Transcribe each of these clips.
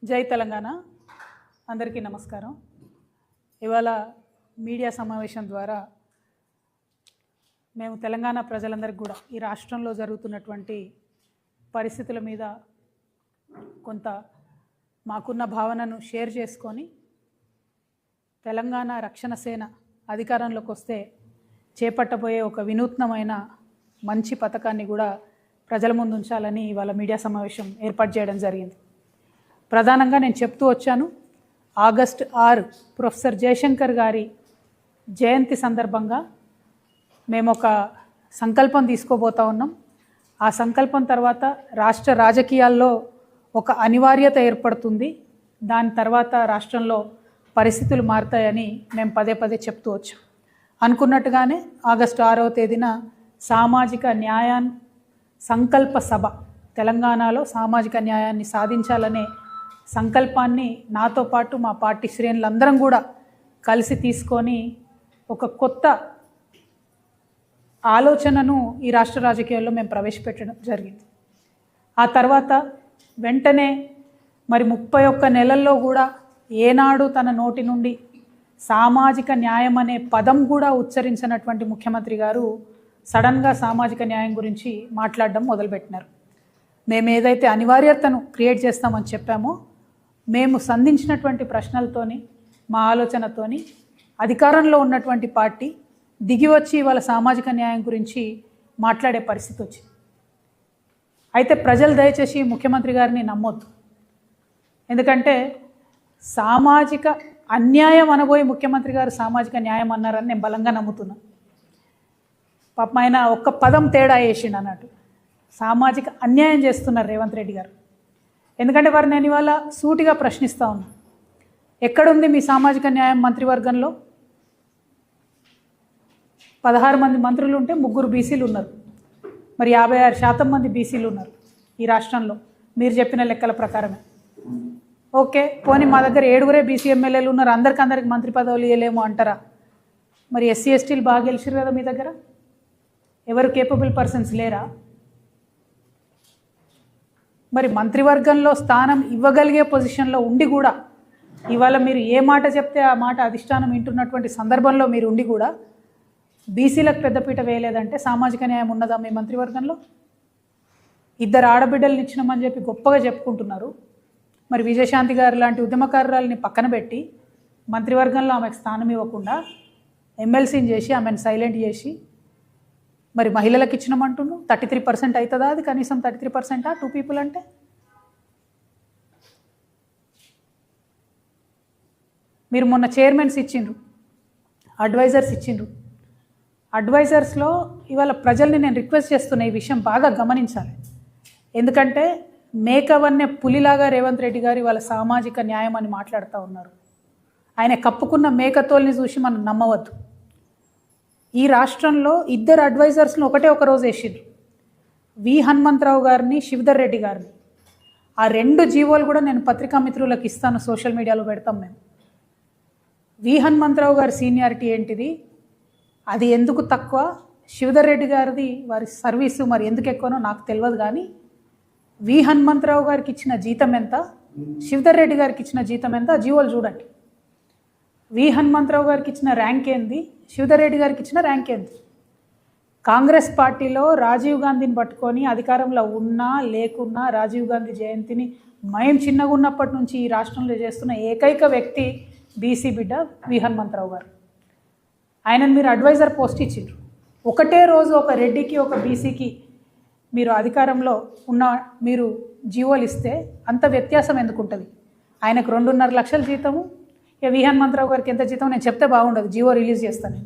జై తెలంగాణ. అందరికీ నమస్కారం. ఇవాళ మీడియా సమావేశం ద్వారా మేము తెలంగాణ ప్రజలందరికీ కూడా ఈ రాష్ట్రంలో జరుగుతున్నటువంటి పరిస్థితుల మీద కొంత మాకున్న భావనను షేర్ చేసుకొని తెలంగాణ రక్షణ సేన అధికారంలోకి వస్తే చేపట్టబోయే ఒక వినూత్నమైన మంచి పథకాన్ని కూడా ప్రజల ముందు ఉంచాలని ఇవాళ మీడియా సమావేశం ఏర్పాటు చేయడం జరిగింది. ప్రధానంగా నేను చెప్తూ వచ్చాను, ఆగస్టు 6 ప్రొఫెసర్ జయశంకర్ గారి జయంతి సందర్భంగా మేము ఒక సంకల్పం తీసుకోబోతా ఉన్నాం. ఆ సంకల్పం తర్వాత రాష్ట్ర రాజకీయాల్లో ఒక అనివార్యత ఏర్పడుతుంది. దాని తర్వాత రాష్ట్రంలో పరిస్థితులు మారుతాయని మేము పదే పదే చెప్తూ వచ్చాం. అనుకున్నట్టుగానే ఆగస్టు 6వ తేదీన సామాజిక న్యాయాన్ని సంకల్ప సభ, తెలంగాణలో సామాజిక న్యాయాన్ని సాధించాలనే సంకల్పాన్ని నాతో పాటు మా పార్టీ శ్రేణులందరం కూడా కలిసి తీసుకొని ఒక కొత్త ఆలోచనను ఈ రాష్ట్ర రాజకీయాల్లో మేము ప్రవేశపెట్టడం జరిగింది. ఆ తర్వాత వెంటనే మరి 31 నెలల్లో కూడా ఏనాడు తన నోటి నుండి సామాజిక న్యాయం అనే పదం కూడా ఉచ్చరించినటువంటి ముఖ్యమంత్రి గారు సడన్గా సామాజిక న్యాయం గురించి మాట్లాడడం మొదలుపెట్టినారు. మేము ఏదైతే అనివార్యతను క్రియేట్ చేస్తామని చెప్పామో, మేము సంధించినటువంటి ప్రశ్నలతోని మా ఆలోచనతోని అధికారంలో ఉన్నటువంటి పార్టీ దిగి వచ్చి వాళ్ళ సామాజిక న్యాయం గురించి మాట్లాడే పరిస్థితి వచ్చింది. అయితే ప్రజలు దయచేసి ముఖ్యమంత్రి గారిని నమ్మొద్దు. ఎందుకంటే సామాజిక అన్యాయం అనబోయి ముఖ్యమంత్రి గారు సామాజిక న్యాయం అన్నారని నేను బలంగా నమ్ముతున్నాను. పాపం ఆయన ఒక్క పదం తేడా వేసిండు అన్నట్టు. సామాజిక అన్యాయం చేస్తున్నారు రేవంత్ రెడ్డి గారు. ఎందుకంటే వారు నేను ఇవాళ సూటిగా ప్రశ్నిస్తూ ఉన్నాను, ఎక్కడుంది మీ సామాజిక న్యాయం మంత్రివర్గంలో? 16 మంది మంత్రులు ఉంటే 3 బీసీలు ఉన్నారు. మరి 56% మంది బీసీలు ఉన్నారు ఈ రాష్ట్రంలో మీరు చెప్పిన లెక్కల ప్రకారమే. ఓకే, పోనీ మా దగ్గర 7 బీసీ ఎమ్మెల్యేలు ఉన్నారు, అందరికి మంత్రి పదవులు ఇవ్వలేము అంటారా? మరి ఎస్సీ ఎస్టీలు బాగా గెలిచారు కదా మీ దగ్గర, ఎవరు కేపబుల్ పర్సన్స్ లేరా? మరి మంత్రివర్గంలో స్థానం ఇవ్వగలిగే పొజిషన్లో ఉండి కూడా ఇవాళ మీరు ఏ మాట చెప్తే ఆ మాట అధిష్టానం వింటున్నటువంటి సందర్భంలో మీరు ఉండి కూడా బీసీలకు పెద్దపీట వేయలేదంటే సామాజిక న్యాయం ఉన్నదా మీ మంత్రివర్గంలో? 2 ఆడబిడ్డలను ఇచ్చినామని చెప్పి గొప్పగా చెప్పుకుంటున్నారు. మరి విజయశాంతి గారు లాంటి ఉద్యమకారురాలని పక్కన పెట్టి మంత్రివర్గంలో ఆమెకు స్థానం ఇవ్వకుండా ఎమ్మెల్సీని చేసి ఆమెను సైలెంట్ చేసి మరి మహిళలకు ఇచ్చినామంటున్నాను. 33% అవుతుందా? అది కనీసం 33%? 2 పీపుల్ అంటే మీరు మొన్న చైర్మన్స్ ఇచ్చిండ్రు, అడ్వైజర్స్ ఇచ్చిండ్రు. అడ్వైజర్స్లో ఇవాళ ప్రజల్ని నేను రిక్వెస్ట్ చేస్తున్నా, ఈ విషయం బాగా గమనించాలి. ఎందుకంటే మేకవన్నే పులిలాగా రేవంత్ రెడ్డి గారు ఇవాళ సామాజిక న్యాయం అని మాట్లాడుతూ ఉన్నారు. ఆయన కప్పుకున్న మేకతోల్ని చూసి మనం నమ్మవద్దు. ఈ రాష్ట్రంలో 2 అడ్వైజర్స్ను ఒక రోజు వేసిండ్రు, వి హనుమంతరావు గారిని, శివధర్ రెడ్డి గారిని. ఆ 2 జీవోలు కూడా నేను పత్రికా మిత్రులకు ఇస్తాను, సోషల్ మీడియాలో పెడతాం మేము. వి హనుమంతరావు గారి సీనియారిటీ ఏంటిది, అది ఎందుకు తక్కువ, శివధర్ రెడ్డి గారిది వారి సర్వీసు మరి ఎందుకు ఎక్కువనో నాకు తెలియదు. కానీ వి హనుమంతరావు గారికి ఇచ్చిన జీతం ఎంత, శివధర్ రెడ్డి గారికి ఇచ్చిన జీతం ఎంత, జీవోలు చూడండి. వి హనుమంతరావు గారికి ఇచ్చిన ర్యాంక్ ఏంది, శివధర్ రెడ్డి గారికి ఇచ్చిన ర్యాంక్ ఏంది? కాంగ్రెస్ పార్టీలో రాజీవ్ గాంధీని పట్టుకొని అధికారంలో ఉన్నా లేకున్నా రాజీవ్ గాంధీ జయంతిని మేము చిన్నగా ఉన్నప్పటి నుంచి ఈ రాష్ట్రంలో చేస్తున్న ఏకైక వ్యక్తి బీసీ బిడ్డ వి హనుమంతరావు గారు. ఆయనను మీరు అడ్వైజర్ పోస్ట్ ఇచ్చిండ్రు. ఒకటే రోజు ఒక రెడ్డికి ఒక బీసీకి మీరు అధికారంలో ఉన్న మీరు జీవోలు ఇస్తే అంత వ్యత్యాసం ఎందుకు ఉంటుంది? ఆయనకు 2.5 లక్షల జీతము, ఇక వి హనుమంతరావు గారికి ఎంత జీతం నేను చెప్తే బాగుండదు, జీవో రిలీజ్ చేస్తాను.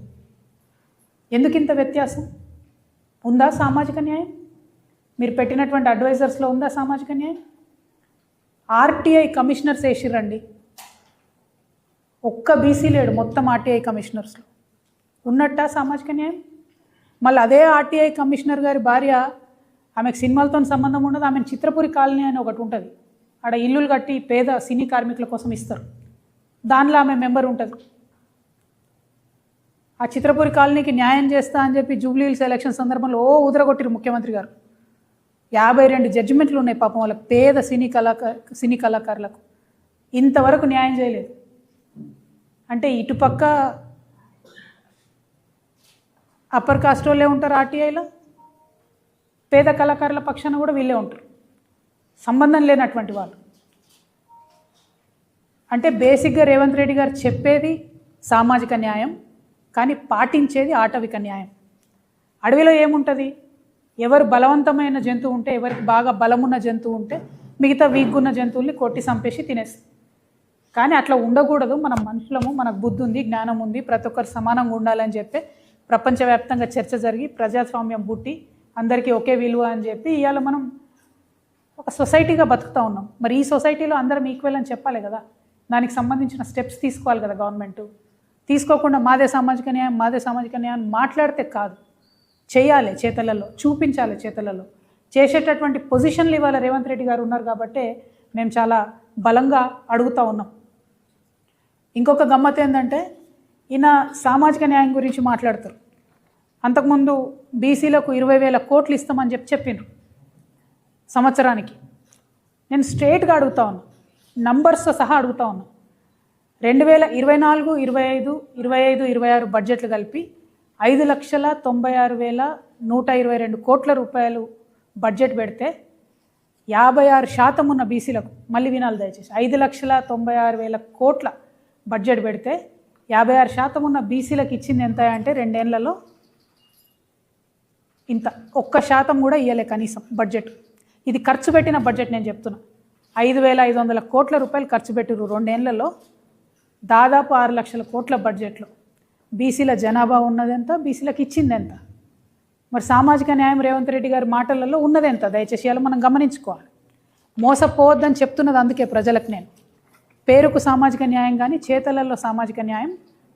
ఎందుకు ఇంత వ్యత్యాసం? ఉందా సామాజిక న్యాయం? మీరు పెట్టినటువంటి అడ్వైజర్స్లో ఉందా సామాజిక న్యాయం? ఆర్టీఐ కమిషనర్స్ వేసిర్రండి, ఒక్క బీసీ లేడు మొత్తం ఆర్టీఐ కమిషనర్స్లో. ఉన్నట్టా సామాజిక న్యాయం? మళ్ళీ అదే ఆర్టీఐ కమిషనర్ గారి భార్య, ఆమెకు సినిమాలతో సంబంధం ఉండదు, ఆమెను చిత్రపురి కాలనీ అని ఒకటి ఉంటుంది, ఆడ ఇల్లులు కట్టి పేద సినీ కార్మికుల కోసం ఇస్తారు, దానిలో ఆమె మెంబర్ ఉంటుంది. ఆ చిత్రపురి కాలనీకి న్యాయం చేస్తా అని చెప్పి జూబ్లీహిల్స్ ఎలక్షన్ సందర్భంలో ఊదరగొట్టిరు ముఖ్యమంత్రి గారు. 52 జడ్జిమెంట్లు ఉన్నాయి పాపం వాళ్ళకి, పేద సినీ కళాకారులకు. ఇంతవరకు న్యాయం చేయలేదు. అంటే ఇటుపక్క అప్పర్ కాస్ట్ వాళ్ళే ఉంటారు ఆర్టీఐలో, పేద కళాకారుల పక్షాన కూడా వీళ్ళే ఉంటారు, సంబంధం లేనటువంటి వాళ్ళు. అంటే బేసిక్గా రేవంత్ రెడ్డి గారు చెప్పేది సామాజిక న్యాయం, కానీ పాటించేది ఆటవిక న్యాయం. అడవిలో ఏముంటుంది? ఎవరు బలవంతమైన జంతువు ఉంటే, ఎవరికి బాగా బలమున్న జంతువు ఉంటే మిగతా వీక్గున్న జంతువుల్ని కొట్టి చంపేసి తినేస్తుంది. కానీ అట్లా ఉండకూడదు. మనం మనుషులము, మనకు బుద్ధి ఉంది, జ్ఞానం ఉంది, ప్రతి ఒక్కరు సమానంగా ఉండాలని చెప్పి ప్రపంచవ్యాప్తంగా చర్చ జరిగి ప్రజాస్వామ్యం పుట్టి అందరికీ ఒకే విలువ అని చెప్పి ఇవాళ మనం ఒక సొసైటీగా బతుకుతూ ఉన్నాం. మరి ఈ సొసైటీలో అందరం ఈక్వల్ అని చెప్పాలి కదా, దానికి సంబంధించిన స్టెప్స్ తీసుకోవాలి కదా గవర్నమెంట్. తీసుకోకుండా మాదే సామాజిక న్యాయం మాట్లాడితే కాదు, చేయాలి, చేతలలో చూపించాలి, చేతలలో చేసేటటువంటి పొజిషన్లు ఇవాళ రేవంత్ రెడ్డి గారు ఉన్నారు కాబట్టి మేము చాలా బలంగా అడుగుతూ ఉన్నాం. ఇంకొక గమ్మత్ ఏంటంటే ఈయన సామాజిక న్యాయం గురించి మాట్లాడతారు. అంతకుముందు బీసీలకు 20,000 కోట్లు ఇస్తామని చెప్పిండ్రు సంవత్సరానికి. నేను స్ట్రేట్గా అడుగుతా ఉన్నా, నంబర్స్తో సహా అడుగుతా ఉన్నా. 2024, 25, 26 బడ్జెట్లు కలిపి 5,96,122 కోట్ల రూపాయలు బడ్జెట్ పెడితే 56% ఉన్న బీసీలకు, మళ్ళీ వినాలి దయచేసి, 5,96,000 కోట్ల బడ్జెట్ పెడితే 56% ఉన్న బీసీలకు ఇచ్చింది ఎంత అంటే 2 ఏళ్లలో ఇంత, 1% కూడా ఇవ్వలే కనీసం బడ్జెట్. ఇది ఖర్చు పెట్టిన బడ్జెట్ నేను చెప్తున్నా. 5,500 కోట్ల రూపాయలు ఖర్చు పెట్టిరు 2 ఏళ్లలో, దాదాపు 6 లక్షల కోట్ల బడ్జెట్లో. బీసీల జనాభా ఉన్నదెంత, బీసీలకు ఇచ్చింది ఎంత? మరి సామాజిక న్యాయం రేవంత్ రెడ్డి గారి మాటలలో ఉన్నదెంత? దయచేసి ఇలా మనం గమనించుకోవాలి. మోసపోవద్దని చెప్తున్నది అందుకే ప్రజలకు నేను. పేరుకు సామాజిక న్యాయం కానీ చేతలలో సామాజిక న్యాయం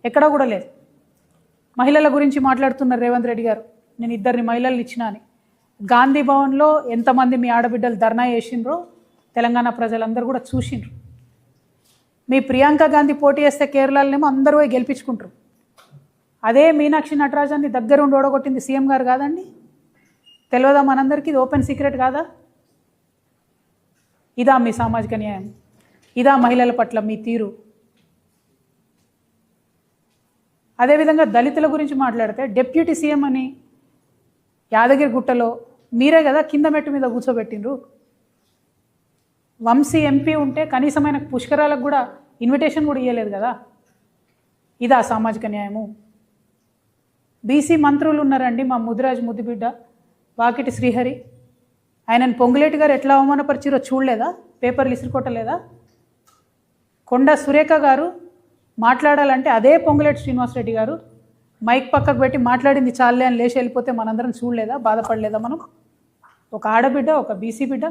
ఎక్కడా కూడా లేదు. మహిళల గురించి మాట్లాడుతున్నారు రేవంత్ రెడ్డి గారు, నేను 2 మహిళలు ఇచ్చినా అని. గాంధీ భవన్లో ఎంతమంది మీ ఆడబిడ్డలు ధర్నా చేసిండ్రో తెలంగాణ ప్రజలందరూ కూడా చూసిండ్రు. మీ ప్రియాంక గాంధీ పోటీ చేస్తే కేరళలోనేమో అందరూ గెలిపించుకుంటారు. అదే మీనాక్షి నటరాజన్ని దగ్గరుండి ఓడగొట్టింది సీఎం గారు కాదండి? తెలియదా మనందరికీ? ఇది ఓపెన్ సీక్రెట్ కాదా? ఇదా మీ సామాజిక న్యాయం? ఇదా మహిళల పట్ల మీ తీరు? అదేవిధంగా దళితుల గురించి మాట్లాడితే డిప్యూటీ సీఎం అని యాదగిరి గుట్టలో మీరే కదా కింద మెట్టు మీద కూర్చోబెట్టిండ్రు. వంశీ ఎంపీ ఉంటే కనీసమైన పుష్కరాలకు కూడా ఇన్విటేషన్ కూడా ఇవ్వలేదు కదా. ఇదా సామాజిక న్యాయము? బీసీ మంత్రులు ఉన్నారండి, మా ముదిరాజు ముద్దుబిడ్డ వాకిటి శ్రీహరి, ఆయనను పొంగులేటి గారు ఎట్లా అవమానపరిచిరో చూడలేదా? పేపర్లు ఇసురుకోవటలేదా? కొండా సురేఖ గారు మాట్లాడాలంటే అదే పొంగులేటి శ్రీనివాసరెడ్డి గారు మైక్ పక్కకు పెట్టి మాట్లాడింది చాలే అని లేచి వెళ్ళిపోతే మనందరం చూడలేదా? బాధపడలేదా మనం? ఒక ఆడబిడ్డ, ఒక బీసీ బిడ్డ,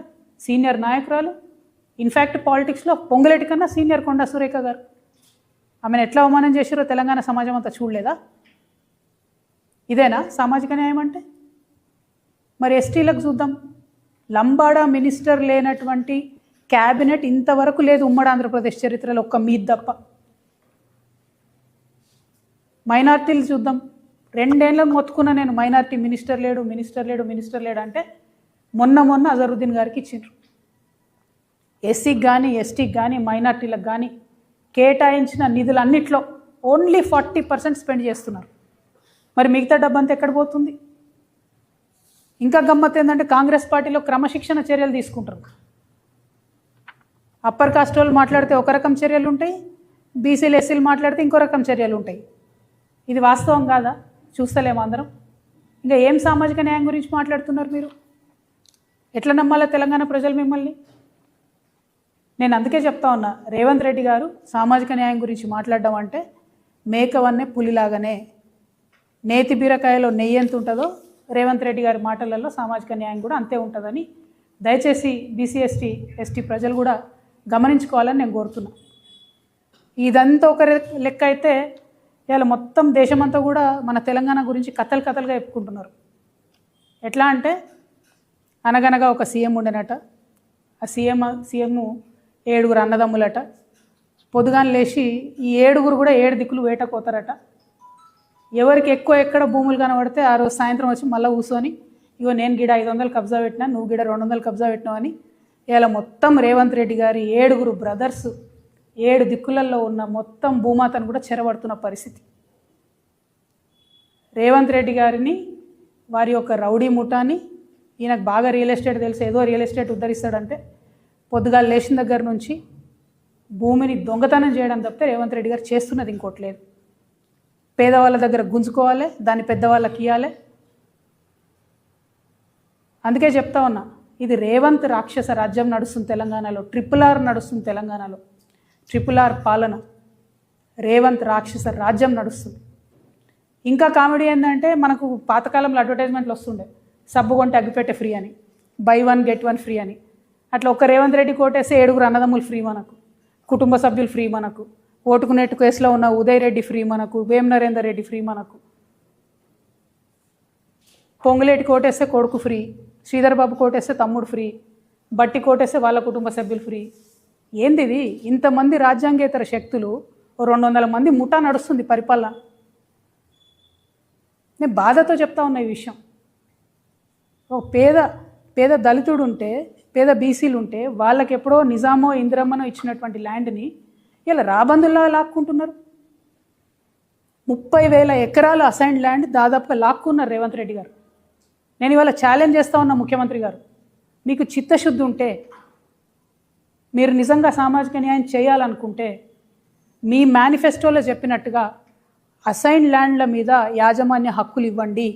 సీనియర్ నాయకురాలు, ఇన్ఫ్యాక్ట్ పాలిటిక్స్లో పొంగులేటి కన్నా సీనియర్ కొండా సురేఖ గారు, ఆమెను ఎట్లా అవమానం చేశారో తెలంగాణ సమాజం అంతా చూడలేదా? ఇదేనా సామాజిక న్యాయం అంటే? మరి ఎస్టీలకు చూద్దాం. లంబాడా మినిస్టర్ లేనటువంటి క్యాబినెట్ ఇంతవరకు లేదు ఉమ్మడి ఆంధ్రప్రదేశ్ చరిత్రలో, ఒక్క మీద్ తప్ప. మైనార్టీలు చూద్దాం. 2 ఏళ్ళకు మొత్తుకున్న నేను, మైనార్టీ మినిస్టర్ లేడు అంటే మొన్న అజరుద్దీన్ గారికి ఇచ్చిండ్రు. ఎస్సీకి కానీ ఎస్టీకి కానీ మైనార్టీలకు కానీ కేటాయించిన నిధులన్నిట్లో ఓన్లీ 40% స్పెండ్ చేస్తున్నారు. మరి మిగతా డబ్బంతా ఎక్కడ పోతుంది? ఇంకా గమ్మత్ ఏంటంటే కాంగ్రెస్ పార్టీలో క్రమశిక్షణ చర్యలు తీసుకుంటారు. అప్పర్ కాస్ట్ వాళ్ళు మాట్లాడితే ఒక రకం చర్యలు ఉంటాయి, బీసీలు ఎస్సీలు మాట్లాడితే ఇంకో రకం చర్యలు ఉంటాయి. ఇది వాస్తవం కాదా? చూస్తలేము అందరం. ఇంకా ఏం సామాజిక న్యాయం గురించి మాట్లాడుతున్నారు మీరు? ఎట్లా నమ్మాలా తెలంగాణ ప్రజలు మిమ్మల్ని? నేను అందుకే చెప్తా ఉన్నా, రేవంత్ రెడ్డి గారు సామాజిక న్యాయం గురించి మాట్లాడడం అంటే మేకవన్నే పులిలాగానే, నేతి బీరకాయలో నెయ్యి ఎంత ఉంటుందో రేవంత్ రెడ్డి గారి మాటలలో సామాజిక న్యాయం కూడా అంతే ఉంటుందని దయచేసి బీసీ ఎస్టీ ప్రజలు కూడా గమనించుకోవాలని నేను కోరుతున్నా. ఇదంతా ఒక లెక్క అయితే ఇవాళ మొత్తం దేశమంతా కూడా మన తెలంగాణ గురించి కథలుగా చెప్పుకుంటున్నారు. ఎట్లా అంటే అనగనగా ఒక సీఎం ఉండేనట, ఆ సీఎం 7 అన్నదమ్ములట, పొద్దుగాన లేచి ఈ 7 కూడా 7 దిక్కులు వేటకోతారట. ఎవరికి ఎక్కువ ఎక్కడ భూములు కనబడితే ఆ రోజు సాయంత్రం వచ్చి మళ్ళీ కూర్చొని, ఇగో నేను గిడ 500 కబ్జా పెట్టినా, నువ్వు గిడ 200 కబ్జా పెట్టినావు అని ఇలా మొత్తం రేవంత్ రెడ్డి గారి 7 బ్రదర్స్ 7 దిక్కులలో ఉన్న మొత్తం భూమాతను కూడా చెరబడుతున్న పరిస్థితి. రేవంత్ రెడ్డి గారిని వారి యొక్క రౌడీ ముఠాని, ఈయనకు బాగా రియల్ ఎస్టేట్ తెలిసి ఏదో రియల్ ఎస్టేట్ ఉద్ధరిస్తాడంటే పొద్దుగాలు లేచిన దగ్గర నుంచి భూమిని దొంగతనం చేయడం తప్పితే రేవంత్ రెడ్డి గారు చేస్తున్నది ఇంకోటి లేదు. పేదవాళ్ళ దగ్గర గుంజుకోవాలి, దాన్ని పెద్దవాళ్ళకి ఇవ్వాలి. అందుకే చెప్తా ఉన్నా, ఇది రేవంత్ రాక్షస రాజ్యం నడుస్తుంది తెలంగాణలో, RRR నడుస్తుంది తెలంగాణలో, RRR పాలన, రేవంత్ రాక్షస రాజ్యం నడుస్తుంది. ఇంకా కామెడీ ఏంటంటే మనకు పాతకాలంలో అడ్వర్టైజ్మెంట్లు వస్తుండే, సబ్బు కొంటే అగ్గిపెట్టె ఫ్రీ అని, బై 1 get 1 ఫ్రీ అని. అట్లా ఒక రేవంత్ రెడ్డి కోటేస్తే 7 అన్నదమ్ములు ఫ్రీ మనకు, కుటుంబ సభ్యులు ఫ్రీ మనకు, ఓటుకు నెట్టు కేసులో ఉన్న ఉదయ్ రెడ్డి ఫ్రీ మనకు, వేం నరేందర్ రెడ్డి ఫ్రీ మనకు, పొంగులేటి కోటేస్తే కొడుకు ఫ్రీ, శ్రీధర్ బాబు కోటేస్తే తమ్ముడు ఫ్రీ, బట్టి కోటేస్తే వాళ్ళ కుటుంబ సభ్యులు ఫ్రీ. ఏంది ఇది? ఇంతమంది రాజ్యాంగేతర శక్తులు, 200 మంది ముఠా నడుస్తుంది పరిపాలన. నేను బాధతో చెప్తా ఉన్నా ఈ విషయం. ఓ పేద దళితుడు ఉంటే, పేద బీసీలు ఉంటే వాళ్ళకి ఎప్పుడో నిజామో ఇందిరమ్మనో ఇచ్చినటువంటి ల్యాండ్ని ఇలా రాబందుల్లా లాక్కుంటున్నారు. 30,000 ఎకరాల అసైన్డ్ ల్యాండ్ దాదాపుగా లాక్కున్నారు రేవంత్ రెడ్డి గారు. నేను ఇవాళ ఛాలెంజ్ చేస్తా ఉన్నా ముఖ్యమంత్రి గారు, మీకు చిత్తశుద్ధి ఉంటే, మీరు నిజంగా సామాజిక న్యాయం చేయాలనుకుంటే, మీ మేనిఫెస్టోలో చెప్పినట్టుగా అసైన్డ్ ల్యాండ్ల మీద యాజమాన్య హక్కులు ఇవ్వండి.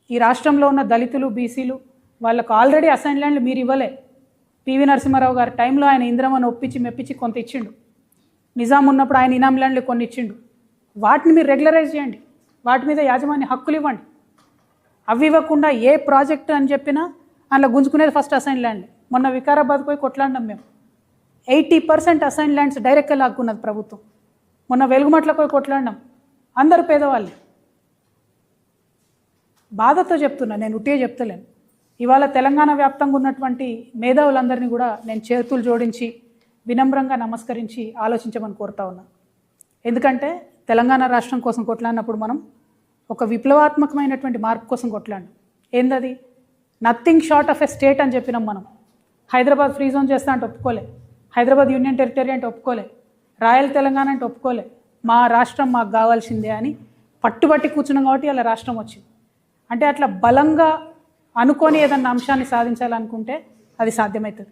ఈ రాష్ట్రంలో ఉన్న దళితులు, బీసీలు వాళ్ళకు ఆల్రెడీ అసైన్డ్ ల్యాండ్లు మీరు ఇవ్వలే. పివి నరసింహారావు గారి టైంలో ఆయన ఇందిరమ్మను ఒప్పించి మెప్పించి కొంత ఇచ్చిండు. నిజాం ఉన్నప్పుడు ఆయన ఇనాం ల్యాండ్లు కొన్ని ఇచ్చిండు. వాటిని మీరు రెగ్యులరైజ్ చేయండి, వాటి మీద యాజమాన్య హక్కులు ఇవ్వండి. అవి ఇవ్వకుండా ఏ ప్రాజెక్ట్ అని చెప్పినా అందులో గుంజుకునేది ఫస్ట్ అసైన్ ల్యాండ్. మొన్న వికారాబాద్ పోయి కొట్లాడినాం మేము, 80% అసైన్ ల్యాండ్స్ డైరెక్ట్గా లాక్కున్నది ప్రభుత్వం. మొన్న వెలుగుమట్ల పోయి కొట్లాడినాం, అందరూ పేదవాళ్ళు. బాధతో చెప్తున్నా, నేను ఉట్టిగా చెప్తలేను. ఇవాళ తెలంగాణ వ్యాప్తంగా ఉన్నటువంటి మేధావులందరినీ కూడా నేను చేతులు జోడించి వినమ్రంగా నమస్కరించి ఆలోచించమని కోరుతా ఉన్నా. ఎందుకంటే తెలంగాణ రాష్ట్రం కోసం కొట్లాడినప్పుడు మనం ఒక విప్లవాత్మకమైనటువంటి మార్పు కోసం కొట్లాడినాం. ఏందది? Nothing short of a state అని చెప్పినాం మనం. హైదరాబాద్ ఫ్రీ జోన్ చేస్తా అంటే ఒప్పుకోలే, హైదరాబాద్ యూనియన్ టెరిటరీ అంటే ఒప్పుకోలే, రాయల్ తెలంగాణ అంటే ఒప్పుకోలే. మా రాష్ట్రం మాకు కావాల్సిందే అని పట్టుబట్టి కూర్చున్నాం కాబట్టి అలా రాష్ట్రం వచ్చింది. అంటే అట్లా బలంగా అనుకొని ఏదన్నా అంశాన్ని సాధించాలనుకుంటే అది సాధ్యమవుతుంది.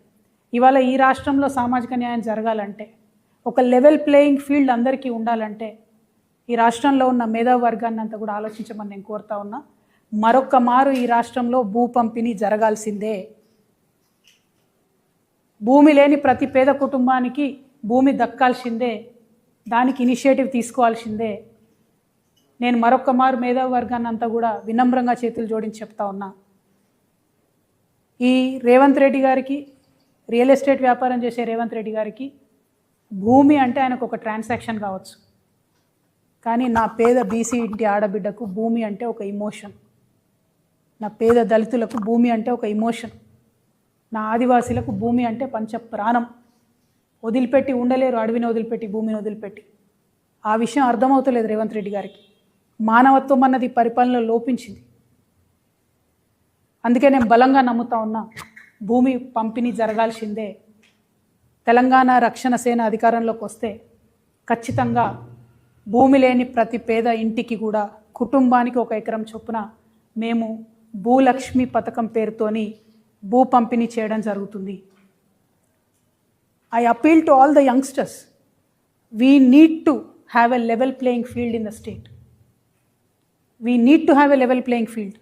ఇవాళ ఈ రాష్ట్రంలో సామాజిక న్యాయం జరగాలంటే, ఒక లెవెల్ ప్లేయింగ్ ఫీల్డ్ అందరికీ ఉండాలంటే ఈ రాష్ట్రంలో ఉన్న మేధావి వర్గాన్ని అంతా కూడా ఆలోచించమని నేను కోరుతా ఉన్నా. మరొక్క మారు ఈ రాష్ట్రంలో భూ పంపిణీ జరగాల్సిందే. భూమి లేని ప్రతి పేద కుటుంబానికి భూమి దక్కాల్సిందే, దానికి ఇనిషియేటివ్ తీసుకోవాల్సిందే. నేను మరొక్క మారు మేధావి వర్గాన్ని అంతా కూడా వినమ్రంగా చేతులు జోడించి చెప్తా ఉన్నా. ఈ రేవంత్ రెడ్డి గారికి, రియల్ ఎస్టేట్ వ్యాపారం చేసే రేవంత్ రెడ్డి గారికి భూమి అంటే ఆయనకు ఒక ట్రాన్సాక్షన్ కావచ్చు, కానీ నా పేద బీసీ ఇంటి ఆడబిడ్డకు భూమి అంటే ఒక ఇమోషన్. నా పేద దళితులకు భూమి అంటే ఒక ఇమోషన్. నా ఆదివాసీలకు భూమి అంటే పంచ ప్రాణం. వదిలిపెట్టి ఉండలేరు, అడవిని వదిలిపెట్టి, భూమిని వదిలిపెట్టి. ఆ విషయం అర్థమవుతలేదు రేవంత్ రెడ్డి గారికి. మానవత్వం అన్నది పరిపాలనలో లోపించింది. అందుకే నేను బలంగా నమ్ముతా ఉన్నా, భూమి పంపిణీ జరగాల్సిందే. తెలంగాణ రక్షణ సేన అధికారంలోకి వస్తే ఖచ్చితంగా భూమి లేని ప్రతి పేద ఇంటికి కూడా కుటుంబానికి 1 ఎకరం చొప్పున మేము భూలక్ష్మి పథకం పేరుతోని భూ పంపిణీ చేయడం జరుగుతుంది. I appeal to all the youngsters. We need to have a level playing field in the state. We need to have a level playing field.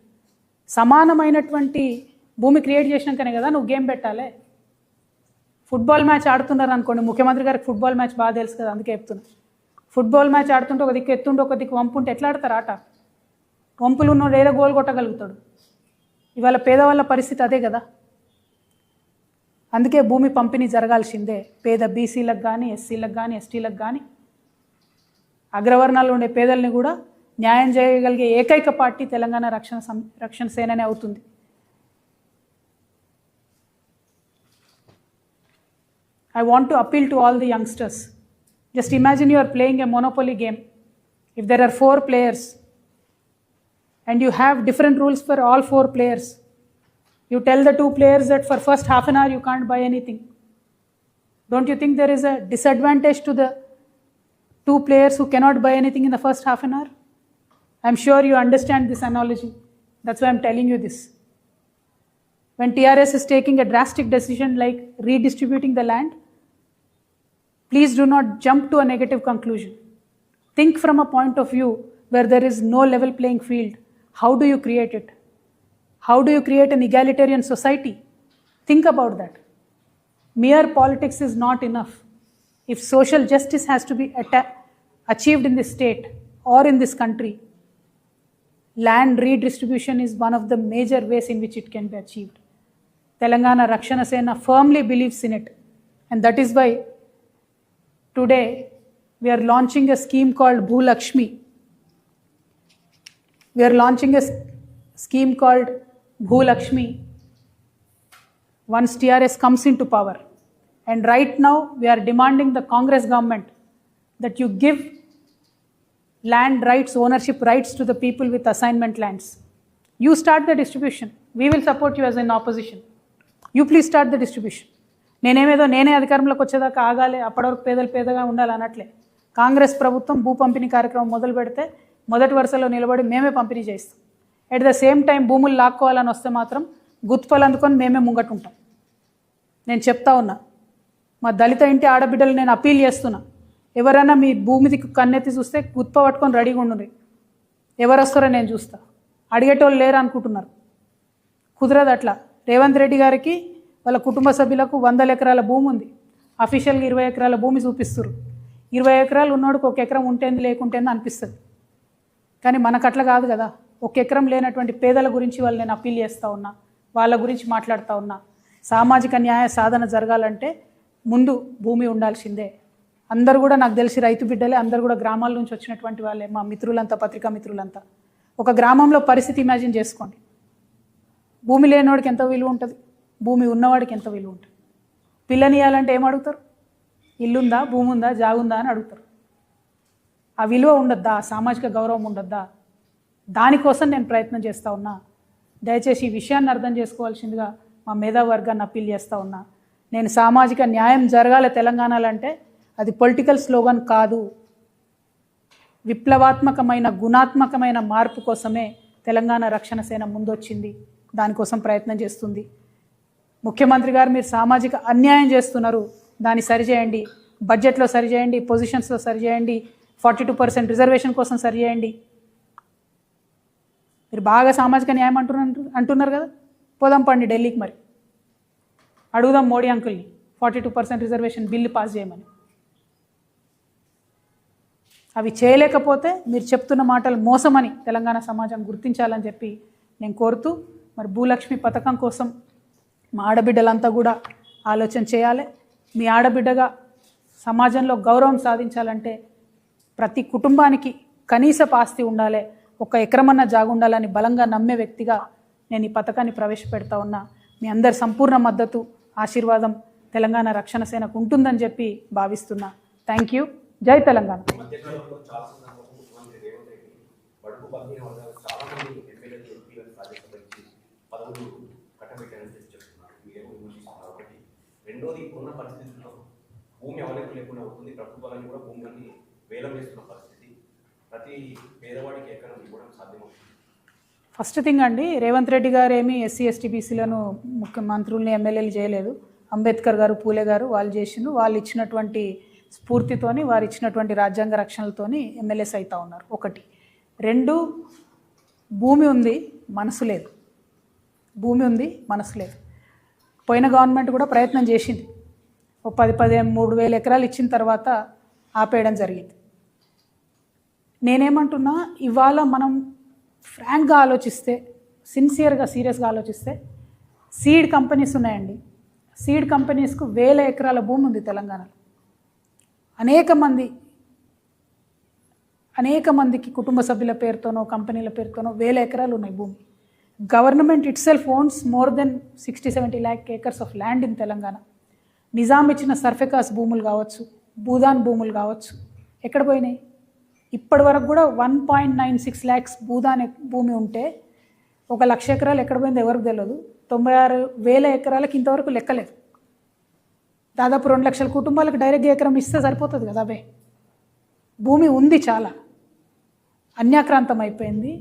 సమానమైనటువంటి భూమి క్రియేట్ చేసినాకనే కదా నువ్వు గేమ్ పెట్టాలి. ఫుట్బాల్ మ్యాచ్ ఆడుతున్నారు అనుకోండి, ముఖ్యమంత్రి గారికి ఫుట్బాల్ మ్యాచ్ బాగా తెలుసు కదా, అందుకే చెప్తున్నా. ఫుట్బాల్ మ్యాచ్ ఆడుతుంటే ఒక దిక్కు ఎత్తుండి ఒక దిక్కు వంపు ఉంటే ఎట్లా ఆడతారు ఆట? వంపులు ఉన్నోడు ఏదో గోల్ కొట్టగలుగుతాడు. ఇవాళ పేదవాళ్ళ పరిస్థితి అదే కదా. అందుకే భూమి పంపిణీ జరగాల్సిందే. పేద బీసీలకు కానీ, ఎస్సీలకు కానీ, ఎస్టీలకు కానీ, అగ్రవర్ణాల్లో ఉండే పేదల్ని కూడా న్యాయం చేయగలిగే ఏకైక పార్టీ తెలంగాణ రక్షణ సేననే అవుతుంది. I want to appeal to all the youngsters. Just imagine you are playing a monopoly game. If there are 4 players and you have different rules for all 4 players, you tell the 2 players that for first half an hour you can't buy anything. Don't you think there is a disadvantage to the two players who cannot buy anything in the first half an hour? I'm sure you understand this analogy. That's why I'm telling you this. When TRS is taking a drastic decision like redistributing the land, please do not jump to a negative conclusion. Think from a point of view where there is no level playing field. How do you create it? How do you create an egalitarian society? Think about that. Mere politics is not enough. If social justice has to be achieved in this state or in this country, land redistribution is one of the major ways in which it can be achieved. Telangana Rakshana Sena firmly believes in it, and that is why today we are launching a scheme called Bhulakshmi. We are launching a scheme called Bhulakshmi once TRS comes into power. And right now we are demanding the Congress government that you give land rights, ownership rights to the people with assignment lands. You start the distribution. We will support you as an opposition. You please start the distribution. నేనే అధికారంలోకి వచ్చేదాకా ఆగాలి, అప్పటి వరకు పేదలు పేదగా ఉండాలి అనట్లే. కాంగ్రెస్ ప్రభుత్వం భూ పంపిణీ కార్యక్రమం మొదలు పెడితే మొదటి వరుసలో నిలబడి మేమే పంపిణీ చేస్తాం. ఎట్ ద సేమ్ టైం భూములు లాక్కోవాలని వస్తే మాత్రం గుత్పలు అందుకొని మేమే ముంగటుంటాం. నేను చెప్తా ఉన్నా, మా దళిత ఇంటి ఆడబిడ్డలు నేను అప్పీల్ చేస్తున్నా, ఎవరైనా మీ భూమికి కన్నెత్తి చూస్తే గుత్ప పట్టుకొని రెడీగా ఉండుండ్రి. ఎవరు వస్తారో నేను చూస్తా. అడిగేటోళ్ళు లేరు అనుకుంటున్నారు, కుదరదు అట్లా. రేవంత్ రెడ్డి గారికి వాళ్ళ కుటుంబ సభ్యులకు 100 ఎకరాల భూమి ఉంది. అఫీషియల్గా 20 ఎకరాల భూమి చూపిస్తారు. 20 ఎకరాలు ఉన్నోడికి 1 ఎకరం ఉంటేంది లేకుంటేంది అనిపిస్తుంది. కానీ మనకు అట్లా కాదు కదా. 1 ఎకరం లేనటువంటి పేదల గురించి వాళ్ళు నేను అప్పీల్ చేస్తూ ఉన్నా, వాళ్ళ గురించి మాట్లాడుతూ ఉన్నా. సామాజిక న్యాయ సాధన జరగాలంటే ముందు భూమి ఉండాల్సిందే. అందరూ కూడా నాకు తెలిసి రైతు బిడ్డలే, అందరూ కూడా గ్రామాల నుంచి వచ్చినటువంటి వాళ్ళే, మా మిత్రులంతా, పత్రికా మిత్రులంతా. ఒక గ్రామంలో పరిస్థితి ఇమాజిన్ చేసుకోండి. భూమి లేనివాడికి ఎంత విలువ ఉంటుంది, భూమి ఉన్నవాడికి ఎంత విలువ ఉంటుంది. పిల్లనియాలంటే ఏం అడుగుతారు? ఇల్లుందా, భూమి ఉందా, జాగుందా అని అడుగుతారు. ఆ విలువ ఉండద్దా, సామాజిక గౌరవం ఉండద్దా? దానికోసం నేను ప్రయత్నం చేస్తూ ఉన్నా. దయచేసి ఈ విషయాన్ని అర్థం చేసుకోవాల్సిందిగా మా మేధావర్గాన్ని అప్పీల్ చేస్తూ ఉన్నా. నేను సామాజిక న్యాయం జరగాలి తెలంగాణలో అంటే అది పొలిటికల్ స్లోగన్ కాదు. విప్లవాత్మకమైన గుణాత్మకమైన మార్పు కోసమే తెలంగాణ రక్షణ సేన ముందొచ్చింది. దానికోసం ప్రయత్నం చేస్తుంది. ముఖ్యమంత్రి గారు, మీరు సామాజిక అన్యాయం చేస్తున్నారు, దాన్ని సరిచేయండి. బడ్జెట్లో సరిచేయండి, పొజిషన్స్లో సరిచేయండి, 42% రిజర్వేషన్ కోసం సరిచేయండి. మీరు బాగా సామాజిక న్యాయం అంటున్నారు కదా, పోదాం పండి ఢిల్లీకి, మరి అడుగుదాం మోడీ అంకుల్ని 42% రిజర్వేషన్ బిల్లు పాస్ చేయమని. అవి చేయలేకపోతే మీరు చెప్తున్న మాటలు మోసమని తెలంగాణ సమాజం గుర్తించాలని చెప్పి నేను కోరుతూ, మరి భూలక్ష్మి పథకం కోసం మా ఆడబిడ్డలంతా కూడా ఆలోచన చేయాలి. మీ ఆడబిడ్డగా సమాజంలో గౌరవం సాధించాలంటే ప్రతి కుటుంబానికి కనీసపు ఆస్తి ఉండాలి, 1 ఎకరమన్న జాగు ఉండాలని బలంగా నమ్మే వ్యక్తిగా నేను ఈ పథకాన్ని ప్రవేశపెడతా ఉన్నా. మీ అందరి సంపూర్ణ మద్దతు, ఆశీర్వాదం తెలంగాణ రక్షణ సేనకు ఉంటుందని చెప్పి భావిస్తున్నా. Thank you. జై తెలంగాణ. రెండోది, ఇప్పుడున్న పరిస్థితుల్లో భూమి అవైలబుల్ లేకుండా అవుతుంది. ప్రభుత్వాలన్నీ కూడా భూములన్నీ వేలం వేస్తున్న పరిస్థితి. ప్రతి పేదవాడికి ఎకరం ఇవ్వడం సాధ్యమవుతుంది. ఫస్ట్ థింగ్ అండి, రేవంత్ రెడ్డి గారు ఏమి ఎస్సీ ఎస్టీ బీసీలను ముఖ్యమంత్రుల్ని ఎమ్మెల్యేలు చేయలేదు. అంబేద్కర్ గారు, పూలే గారు వాళ్ళు చేసిండ్రు. వాళ్ళు ఇచ్చినటువంటి స్ఫూర్తితోని, వారు ఇచ్చినటువంటి రాజ్యాంగ రక్షణలతోని ఎమ్మెల్యేస్ అవుతూ ఉన్నారు. 1. 2, భూమి ఉంది, మనసు లేదు. భూమి ఉంది, మనసు లేదు. పోయిన గవర్నమెంట్ కూడా ప్రయత్నం చేసింది. 13,000 ఎకరాలు ఇచ్చిన తర్వాత ఆపేయడం జరిగింది. నేనేమంటున్నా, ఇవాళ మనం ఫ్రాంక్గా ఆలోచిస్తే, సిన్సియర్గా, సీరియస్గా ఆలోచిస్తే, సీడ్ కంపెనీస్ ఉన్నాయండి. సీడ్ కంపెనీస్కు 1000 ఎకరాల భూమి ఉంది తెలంగాణలో. అనేక మందికి కుటుంబ సభ్యుల పేరుతోనో, కంపెనీల పేరుతోనో 1000 ఎకరాలు ఉన్నాయి భూమి. Government itself owns more than 60-70 lakh acres of land in Telangana. Nizam ఇచ్చిన సర్ఫెకాస్ భూములు కావచ్చు, భూదాన్ భూములు కావచ్చు, ఎక్కడ పోయినాయి? ఇప్పటి వరకు కూడా 1.96 lakhs భూదాన్ భూమి ఉంటే 1,00,000 ఎకరాలు ఎక్కడ పోయిందో ఎవరికి తెలియదు. 96,000 ఎకరాలకు ఇంతవరకు లెక్కలేదు. దాదాపు 2 లక్షల కుటుంబాలకు డైరెక్ట్గా ఎకరం ఇస్తే సరిపోతుంది కదా అవే. భూమి ఉంది చాలా, అన్యాక్రాంతం అయిపోయింది,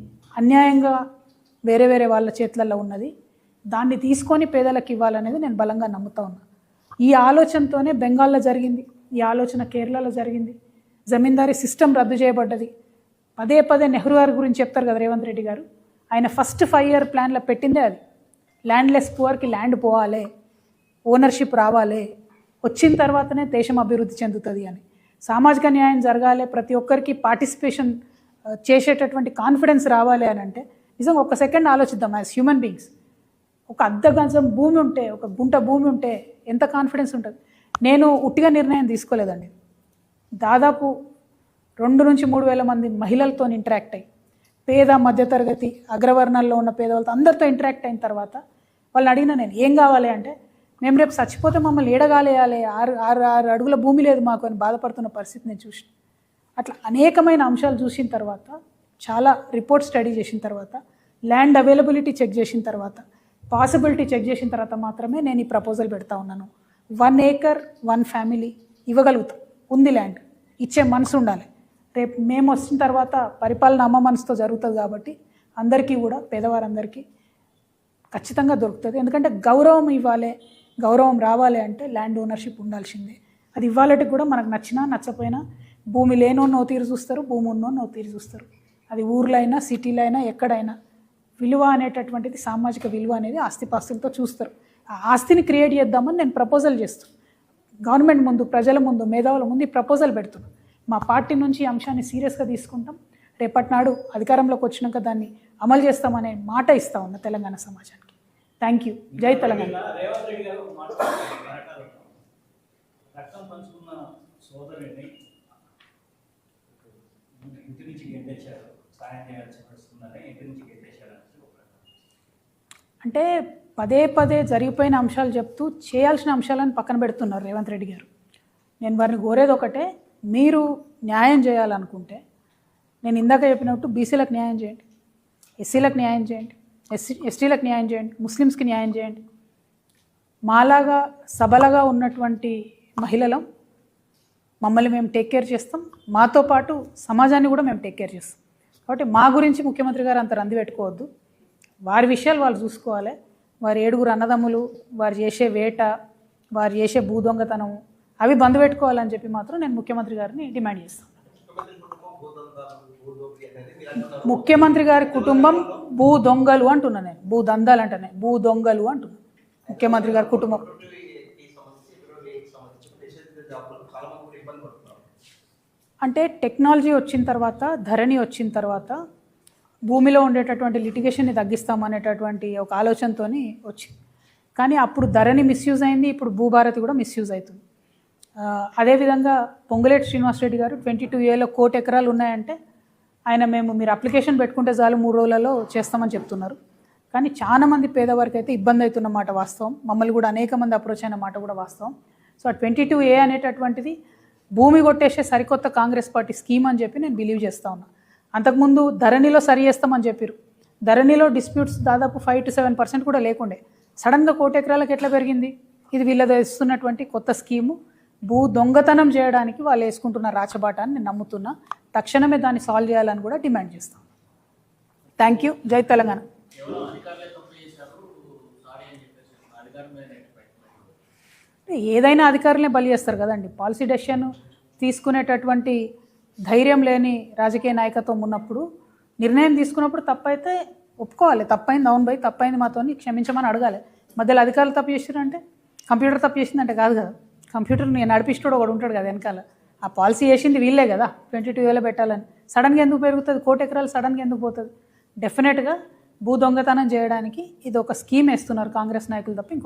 అన్యాయంగా వేరే వేరే వాళ్ళ చేతులలో ఉన్నది. దాన్ని తీసుకొని పేదలకు ఇవ్వాలనేది నేను బలంగా నమ్ముతా ఉన్నా. ఈ ఆలోచనతోనే బెంగాల్లో జరిగింది, ఈ ఆలోచన కేరళలో జరిగింది. జమీందారీ సిస్టమ్ రద్దు చేయబడ్డది. పదే పదే నెహ్రూ గారి గురించి చెప్తారు కదా రేవంత్ రెడ్డి గారు. ఆయన ఫస్ట్ 5 ఇయర్ ప్లాన్లో పెట్టిందే అది. ల్యాండ్లెస్ పువర్కి ల్యాండ్ పోవాలి, ఓనర్షిప్ రావాలి, వచ్చిన తర్వాతనే దేశం అభివృద్ధి చెందుతుంది అని. సామాజిక న్యాయం జరగాలి, ప్రతి ఒక్కరికి పార్టిసిపేషన్ చేసేటటువంటి కాన్ఫిడెన్స్ రావాలి అని అంటే నిజంగా ఒక సెకండ్ ఆలోచిద్దాం. యాజ్ హ్యూమన్ బీయింగ్స్ ఒక అర్ధ గజం భూమి ఉంటే, ఒక గుంట భూమి ఉంటే ఎంత కాన్ఫిడెన్స్ ఉంటుంది. నేను ఉట్టిగా నిర్ణయం తీసుకోలేదండి. దాదాపు 2 నుంచి 3 వేల మంది మహిళలతో ఇంటరాక్ట్ అయ్యి, పేద మధ్యతరగతి అగ్రవర్ణాల్లో ఉన్న పేదవాళ్ళతో అందరితో ఇంటరాక్ట్ అయిన తర్వాత వాళ్ళని అడిగిన నేను ఏం కావాలి అంటే, మేము రేపు చచ్చిపోతే మమ్మల్ని ఏడగాలేయాలి, 6 అడుగుల భూమి లేదు మాకు అని బాధపడుతున్న పరిస్థితి నేను చూసిన. అట్లా అనేకమైన అంశాలు చూసిన తర్వాత, చాలా రిపోర్ట్ స్టడీ చేసిన తర్వాత, ల్యాండ్ అవైలబిలిటీ చెక్ చేసిన తర్వాత, పాసిబిలిటీ చెక్ చేసిన తర్వాత మాత్రమే నేను ఈ ప్రపోజల్ పెడతా ఉన్నాను. 1 acre 1 family ఇవ్వగలుగుతాం. ఉంది ల్యాండ్, ఇచ్చే మనసు ఉండాలి. రేపు మేము వచ్చిన తర్వాత పరిపాలన అమ్మ మనసుతో జరుగుతుంది కాబట్టి అందరికీ కూడా, పేదవారందరికీ ఖచ్చితంగా దొరుకుతుంది. ఎందుకంటే గౌరవం ఇవ్వాలి, గౌరవం రావాలి అంటే ల్యాండ్ ఓనర్షిప్ ఉండాల్సిందే. అది ఇవ్వాలంటే కూడా మనకు నచ్చినా నచ్చపోయినా భూమి లేనో తీరు చూస్తారు, భూమి ఉన్నో తీరు చూస్తారు. అది ఊర్లో అయినా సిటీలో అయినా ఎక్కడైనా విలువ అనేటటువంటిది, సామాజిక విలువ అనేది ఆస్తిపాస్తులతో చూస్తారు. ఆ ఆస్తిని క్రియేట్ చేద్దామని నేను ప్రపోజల్ చేస్తాను. గవర్నమెంట్ ముందు, ప్రజల ముందు, మేధావుల ముందు ఈ ప్రపోజల్ పెడుతున్నాను. మా పార్టీ నుంచి ఈ అంశాన్ని సీరియస్గా తీసుకుంటాం. రేపటి నాడు అధికారంలోకి వచ్చినాక దాన్ని అమలు చేస్తామనే మాట ఇస్తా ఉన్నా తెలంగాణ సమాజానికి. Thank you. జై తెలంగాణ. రేవంత్ రెడ్డి గారు రక్తం పంచుకున్న సోదరుడిని ఇంటి నుంచి గెంటేశారు, సాయం చేయాల్సి వస్తుందని ఇంటి నుంచి గెంటేశారు. అంటే పదే పదే జరిగిపోయిన అంశాలు చెప్తూ చేయాల్సిన అంశాలను పక్కన పెడుతున్నారు రేవంత్ రెడ్డి గారు. నేను వారిని కోరేది ఒకటే, మీరు న్యాయం చేయాలనుకుంటే నేను ఇందాక చెప్పినట్టు బీసీలకు న్యాయం చేయండి, ఎస్సీలకు న్యాయం చేయండి, ఎస్టీలకు న్యాయం చేయండి, ముస్లిమ్స్కి న్యాయం చేయండి. మాలాగా సబలగా ఉన్నటువంటి మహిళలం, మమ్మల్ని మేము టేక్ కేర్ చేస్తాం, మాతో పాటు సమాజాన్ని కూడా మేము టేక్ కేర్ చేస్తాం. కాబట్టి మా గురించి ముఖ్యమంత్రి గారు అంత రంది పెట్టుకోవద్దు. వారి విషయాలు వాళ్ళు చూసుకోవాలి. వారి 7 అన్నదమ్ములు, వారు చేసే వేట, వారు చేసే భూ దొంగతనం అవి బంద్ పెట్టుకోవాలని చెప్పి మాత్రం నేను ముఖ్యమంత్రి గారిని డిమాండ్ చేస్తాను. ముఖ్యమంత్రి గారి కుటుంబం భూ దొంగలు అంటున్నా నేను, భూ దందాలు అంటేనే భూ దొంగలు అంటున్నా. ముఖ్యమంత్రి గారి కుటుంబం అంటే టెక్నాలజీ వచ్చిన తర్వాత, ధరణి వచ్చిన తర్వాత భూమిలో ఉండేటటువంటి లిటిగేషన్ని తగ్గిస్తామనేటటువంటి ఒక ఆలోచనతో వచ్చింది. కానీ అప్పుడు ధరణి మిస్యూజ్ అయింది, ఇప్పుడు భూభారతి కూడా మిస్యూజ్ అవుతుంది. అదేవిధంగా పొంగులేటి శ్రీనివాసరెడ్డి గారు 22Aలో 1 కోటి ఎకరాలు ఉన్నాయంటే ఆయన మీరు అప్లికేషన్ పెట్టుకుంటే చాలు 3 రోజులలో చేస్తామని చెప్తున్నారు. కానీ చాలామంది పేదవారికి అయితే ఇబ్బంది అవుతున్నమాట వాస్తవం. మమ్మల్ని కూడా అనేక మంది అప్రోచ్ అయిన మాట కూడా వాస్తవం. సో ఆ 22A అనేటటువంటిది భూమి కొట్టేసే సరికొత్త కాంగ్రెస్ పార్టీ స్కీమ్ అని చెప్పి నేను బిలీవ్ చేస్తూ ఉన్నా. అంతకుముందు ధరణిలో సరి చేస్తామని చెప్పారు. ధరణిలో డిస్ప్యూట్స్ దాదాపు 5 to 7% కూడా లేకుండే. సడన్గా 1 కోటి ఎకరాలకు ఎట్లా పెరిగింది? ఇది వీళ్ళది ఇస్తున్నటువంటి కొత్త స్కీము. భూ దొంగతనం చేయడానికి వాళ్ళు వేసుకుంటున్న రాచబాట అని నేను నమ్ముతున్నా. తక్షణమే దాన్ని సాల్వ్ చేయాలని కూడా డిమాండ్ చేస్తాం. Thank you. జై తెలంగాణ. ఏదైనా అధికారులనే బలి చేస్తారు కదండి. పాలసీ డెసిషన్ తీసుకునేటటువంటి ధైర్యం లేని రాజకీయ నాయకత్వం ఉన్నప్పుడు, నిర్ణయం తీసుకున్నప్పుడు తప్పైతే ఒప్పుకోవాలి. తప్పైంది, అవును భయ్ తప్పైంది, మాతో క్షమించమని అడగాలి. మధ్యలో అధికారులు తప్పు చేసారంటే, కంప్యూటర్ తప్పు చేసిందంటే కాదు కదా. కంప్యూటర్ నేను నడిపిస్తాడు ఒకడు ఉంటాడు కదా వెనకాల. ఆ పాలసీ చేసింది వీళ్ళే కదా 22Aలో పెట్టాలని. సడన్గా ఎందుకు పెరుగుతుంది? 1 కోటి ఎకరాలు సడన్గా ఎందుకు పోతుంది? డెఫినెట్గా భూ దొంగతనం చేయడానికి ఇది ఒక స్కీమ్ వేస్తున్నారు కాంగ్రెస్ నాయకులు తప్ప ఇంకో